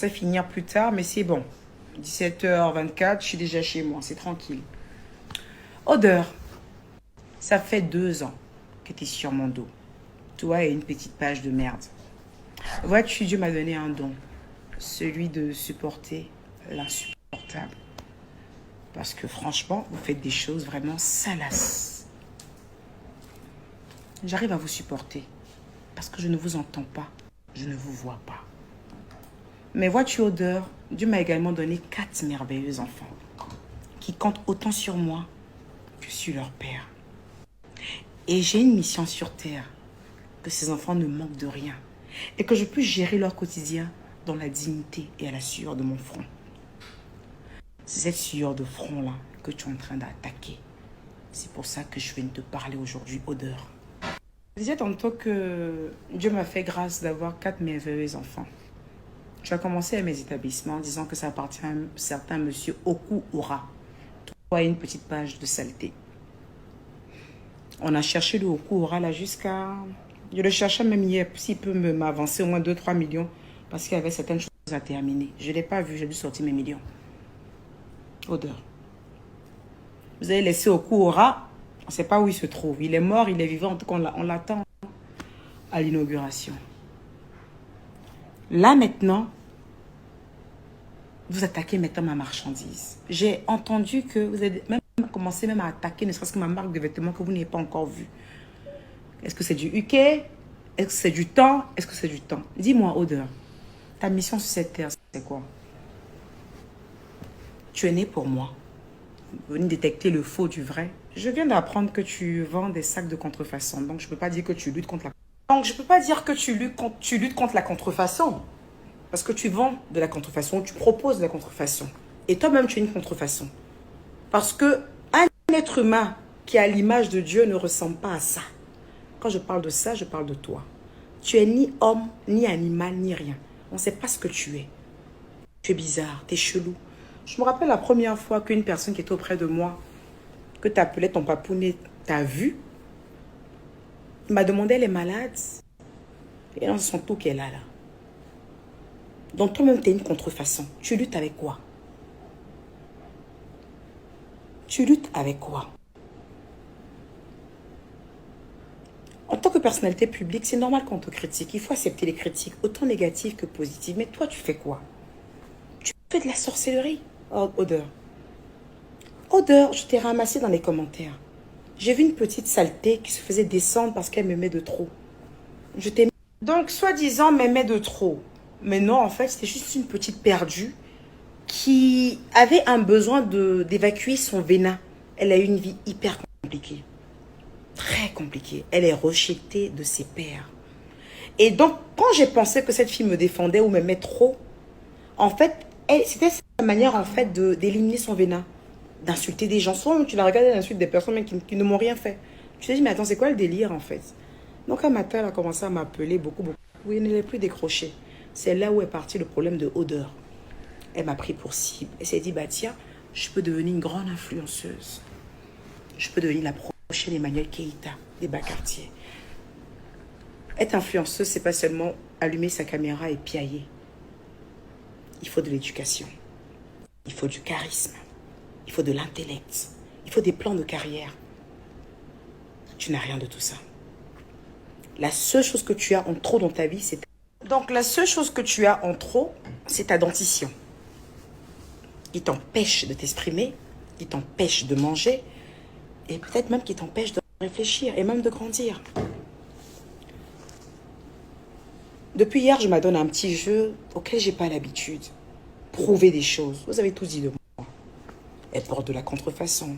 finir plus tard, mais c'est bon. 17h24, je suis déjà chez moi, c'est tranquille. Odeur, ça fait 2 ans que tu es sur mon dos. Toi et une petite page de merde. Vois-tu, Dieu m'a donné un don. Celui de supporter l'insupportable. Parce que franchement, vous faites des choses vraiment salaces. J'arrive à vous supporter. Parce que je ne vous entends pas. Je ne vous vois pas. Mais vois-tu, Odeur, Dieu m'a également donné 4 merveilleux enfants. Qui comptent autant sur moi que sur leur père. Et j'ai une mission sur terre. Que ces enfants ne manquent de rien. Et que je puisse gérer leur quotidien dans la dignité et à la sueur de mon front. C'est cette sueur de front-là que tu es en train d'attaquer. C'est pour ça que je viens te parler aujourd'hui, Odeur. Je disais tantôt que Dieu m'a fait grâce d'avoir 4 merveilleux enfants. Tu as commencé à mes établissements en disant que ça appartient à un certain monsieur Okuura. Toi et une petite page de saleté. On a cherché le Okuura là jusqu'à... Je le cherchais même hier, s'il peut m'avancer au moins 2-3 millions, parce qu'il y avait certaines choses à terminer. Je ne l'ai pas vu, j'ai dû sortir mes millions. Odeur. Vous avez laissé Okuura, on ne sait pas où il se trouve. Il est mort, il est vivant, en tout cas on l'attend à l'inauguration. Là maintenant, vous attaquez maintenant ma marchandise. J'ai entendu que vous avez même commencé même à attaquer ne serait-ce que ma marque de vêtements que vous n'avez pas encore vue. Est-ce que c'est du UK? Est-ce que c'est du temps? Est-ce que c'est du temps? Dis-moi, Odeur, ta mission sur cette terre, c'est quoi? Tu es né pour moi. Venir détecter le faux du vrai. Je viens d'apprendre que tu vends des sacs de contrefaçon. Donc, je ne peux pas dire que tu luttes contre la... Donc, je peux pas dire que tu luttes contre la contrefaçon. Parce que tu vends de la contrefaçon, tu proposes de la contrefaçon. Et toi-même, tu es une contrefaçon. Parce que un être humain qui a l'image de Dieu ne ressemble pas à ça. Quand je parle de ça, je parle de toi. Tu es ni homme, ni animal, ni rien. On ne sait pas ce que tu es. Tu es bizarre, tu es chelou. Je me rappelle la première fois qu'une personne qui était auprès de moi, que tu appelais ton papounet, t'a vu. Il m'a demandé, elle est malade. Et dans son tout qu'elle a là. Donc toi-même, tu es une contrefaçon. Tu luttes avec quoi? Tu luttes avec quoi? En tant que personnalité publique, c'est normal qu'on te critique. Il faut accepter les critiques, autant négatives que positives. Mais toi, tu fais quoi? Tu fais de la sorcellerie, Odeur. Odeur, je t'ai ramassé dans les commentaires. J'ai vu une petite saleté qui se faisait descendre parce qu'elle m'aimait de trop. Je t'ai... Donc, soi-disant, m'aimait de trop. Mais non, en fait, c'était juste une petite perdue qui avait un besoin d'évacuer son venin. Elle a eu une vie hyper compliquée. Très compliquée. Elle est rejetée de ses pairs. Et donc, quand j'ai pensé que cette fille me défendait ou m'aimait trop, en fait, c'était sa manière, en fait, d'éliminer son venin. D'insulter des gens. Souvent, tu la regardes, elle insulte des personnes même qui ne m'ont rien fait. Tu te dis, mais attends, c'est quoi le délire, en fait? Donc, un matin, elle a commencé à m'appeler beaucoup. Oui, elle ne l'est plus décrochée. C'est là où est parti le problème de Odeur. Elle m'a pris pour cible. Elle s'est dit, bah tiens, je peux devenir une grande influenceuse. Je peux devenir la prochaine Emmanuel Keïta des bas-quartiers. Être influenceuse, c'est pas seulement allumer sa caméra et piailler. Il faut de l'éducation. Il faut du charisme. Il faut de l'intellect. Il faut des plans de carrière. Tu n'as rien de tout ça. La seule chose que tu as en trop dans ta vie, c'est... Donc, la seule chose que tu as en trop, c'est ta dentition. Qui t'empêche de t'exprimer, qui t'empêche de manger, et peut-être même qui t'empêche de réfléchir, et même de grandir. Depuis hier, je m'adonne à un petit jeu auquel j'ai pas l'habitude. Prouver des choses. Vous avez tout dit de moi. Elle porte de la contrefaçon.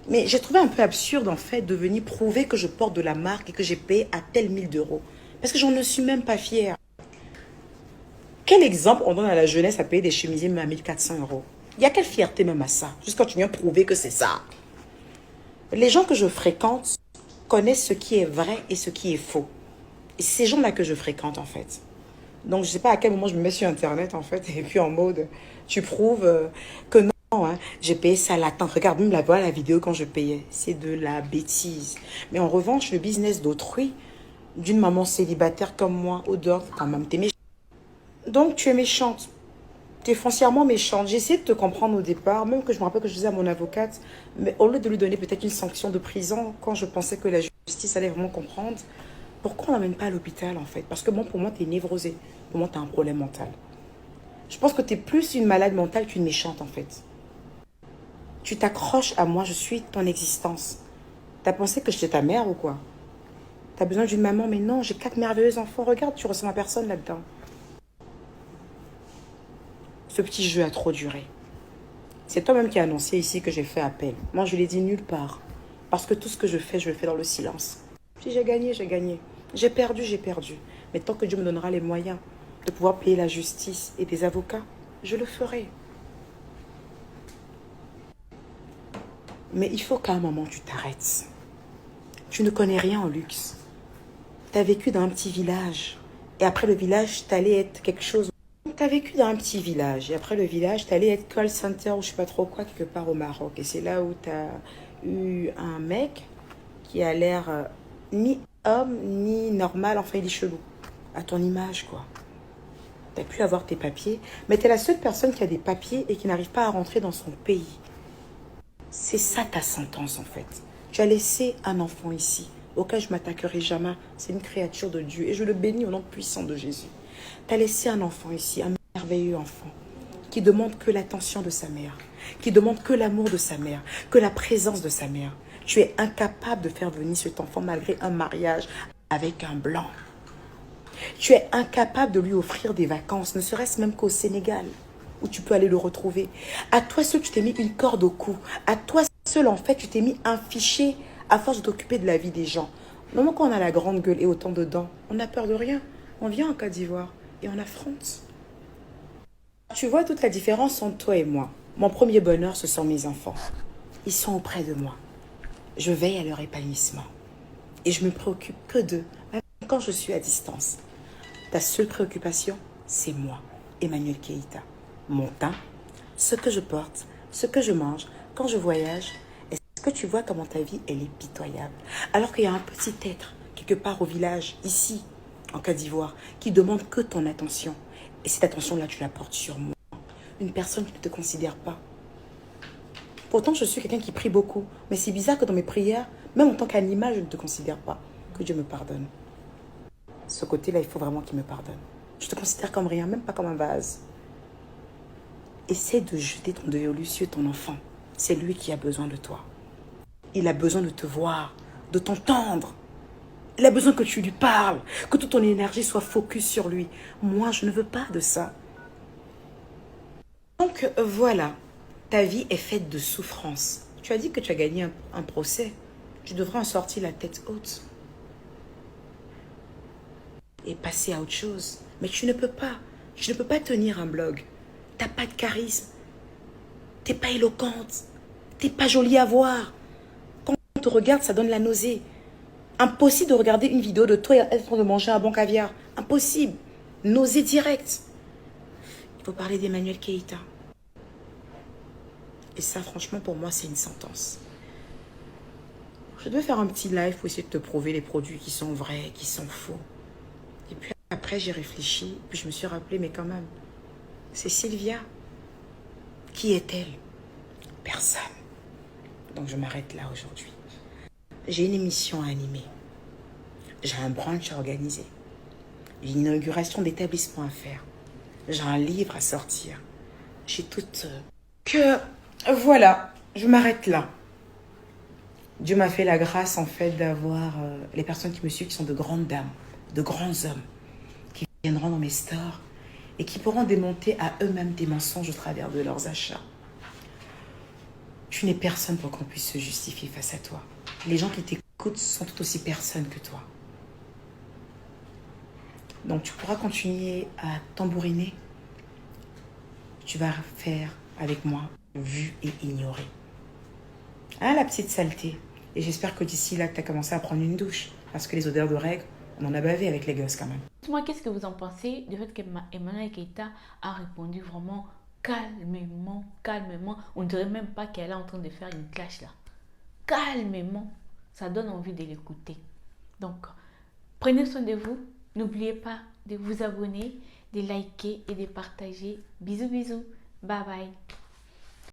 Mais j'ai trouvé un peu absurde, en fait, de venir prouver que je porte de la marque et que j'ai payé à tel 1000 €. Parce que j'en ne suis même pas fière. Quel exemple on donne à la jeunesse à payer des chemisiers même à 1400 €? Il y a quelle fierté même à ça? Juste quand tu viens prouver que c'est ça. Les gens que je fréquente connaissent ce qui est vrai et ce qui est faux. Et c'est ces gens-là que je fréquente, en fait. Donc, je ne sais pas à quel moment je me mets sur Internet, en fait, et puis en mode, tu prouves que non, hein, j'ai payé ça à l'attente. Regarde, même la vidéo quand je payais. C'est de la bêtise. Mais en revanche, le business d'autrui, d'une maman célibataire comme moi, Odeur, quand même, t'es méchant. Donc, tu es méchante. Tu es foncièrement méchante. J'ai essayé de te comprendre au départ, même que je me rappelle que je disais à mon avocate, mais au lieu de lui donner peut-être une sanction de prison, quand je pensais que la justice allait vraiment comprendre, pourquoi on l'emmène pas à l'hôpital en fait? Parce que bon, pour moi, tu es névrosée. Pour moi, tu as un problème mental. Je pense que tu es plus une malade mentale qu'une méchante en fait. Tu t'accroches à moi, je suis ton existence. T'as pensé que j'étais ta mère ou quoi? T'as besoin d'une maman, mais non, j'ai 4 merveilleux enfants. Regarde, tu ressembles à personne là-dedans. Ce petit jeu a trop duré. C'est toi-même qui as annoncé ici que j'ai fait appel. Moi, je l'ai dit nulle part. Parce que tout ce que je le fais dans le silence. Si j'ai gagné, j'ai gagné. J'ai perdu, j'ai perdu. Mais tant que Dieu me donnera les moyens de pouvoir payer la justice et des avocats, je le ferai. Mais il faut qu'à un moment, tu t'arrêtes. Tu ne connais rien en luxe. Tu as vécu dans un petit village. Et après le village, tu allais être quelque chose. Tu as vécu dans un petit village. Et après le village, tu allais être call center ou je sais pas trop quoi, quelque part au Maroc. Et c'est là où tu as eu un mec qui a l'air ni homme, ni normal. Enfin, il est chelou. À ton image, quoi. Tu as pu avoir tes papiers. Mais tu es la seule personne qui a des papiers et qui n'arrive pas à rentrer dans son pays. C'est ça ta sentence, en fait. Tu as laissé un enfant ici, auquel je ne m'attaquerai jamais. C'est une créature de Dieu et je le bénis au nom puissant de Jésus. Tu as laissé un enfant ici, un merveilleux enfant, qui demande que l'attention de sa mère, qui demande que l'amour de sa mère, que la présence de sa mère. Tu es incapable de faire venir cet enfant malgré un mariage avec un blanc. Tu es incapable de lui offrir des vacances, ne serait-ce même qu'au Sénégal, où tu peux aller le retrouver. À toi seul, tu t'es mis une corde au cou. À toi seul, en fait, tu t'es mis un fichier à force de t'occuper de la vie des gens. Au moment qu'on a la grande gueule et autant de dents, on n'a peur de rien. On vient en Côte d'Ivoire et on affronte. Tu vois toute la différence entre toi et moi. Mon premier bonheur, ce sont mes enfants. Ils sont auprès de moi. Je veille à leur épanouissement. Et je me préoccupe que d'eux, même quand je suis à distance. Ta seule préoccupation, c'est moi, Emmanuel Keïta. Mon teint, ce que je porte, ce que je mange, quand je voyage. Est-ce que tu vois comment ta vie, elle est pitoyable? Alors qu'il y a un petit être, quelque part au village, ici, en Côte d'Ivoire, qui demande que ton attention. Et cette attention-là, tu la portes sur moi. Une personne qui ne te considère pas. Pourtant, je suis quelqu'un qui prie beaucoup. Mais c'est bizarre que dans mes prières, même en tant qu'animal, je ne te considère pas. Que Dieu me pardonne. Ce côté-là, il faut vraiment qu'il me pardonne. Je te considère comme rien, même pas comme un vase. Essaie de jeter ton deuil au Lucieux, ton enfant. C'est lui qui a besoin de toi. Il a besoin de te voir, de t'entendre. Il a besoin que tu lui parles, que toute ton énergie soit focus sur lui. Moi, je ne veux pas de ça. Donc, voilà. Ta vie est faite de souffrance. Tu as dit que tu as gagné un procès. Tu devrais en sortir la tête haute. Et passer à autre chose. Mais tu ne peux pas. Tu ne peux pas tenir un blog. Tu n'as pas de charisme. Tu n'es pas éloquente. Tu n'es pas jolie à voir. Quand on te regarde, ça donne la nausée. Impossible de regarder une vidéo de toi et en train de manger un bon caviar. Impossible. Nausée directe. Il faut parler d'Emmanuel Keïta. Et ça, franchement, pour moi, c'est une sentence. Je devais faire un petit live pour essayer de te prouver les produits qui sont vrais, qui sont faux. Et puis après, j'ai réfléchi. Puis je me suis rappelé, mais quand même, c'est Sylvia. Qui est-elle? Personne. Donc je m'arrête là aujourd'hui. J'ai une émission à animer. J'ai un brunch à organiser. J'ai une inauguration d'établissement à faire. J'ai un livre à sortir. J'ai tout... Que... Voilà, je m'arrête là. Dieu m'a fait la grâce, en fait, d'avoir les personnes qui me suivent, qui sont de grandes dames, de grands hommes, qui viendront dans mes stores et qui pourront démonter à eux-mêmes des mensonges au travers de leurs achats. Tu n'es personne pour qu'on puisse se justifier face à toi. Les gens qui t'écoutent sont tout aussi personnes que toi. Donc tu pourras continuer à tambouriner. Tu vas faire avec moi, vu et ignoré. Hein, la petite saleté. Et j'espère que d'ici là, tu as commencé à prendre une douche. Parce que les odeurs de règles, on en a bavé avec les gosses quand même. Dites-moi, qu'est-ce que vous en pensez du fait qu'Emmanuel Keïta a répondu vraiment calmement, calmement. On ne dirait même pas qu'elle est en train de faire une clash là. Calmement. Ça donne envie de l'écouter. Donc, prenez soin de vous. N'oubliez pas de vous abonner, de liker et de partager. Bisous, bisous. Bye bye.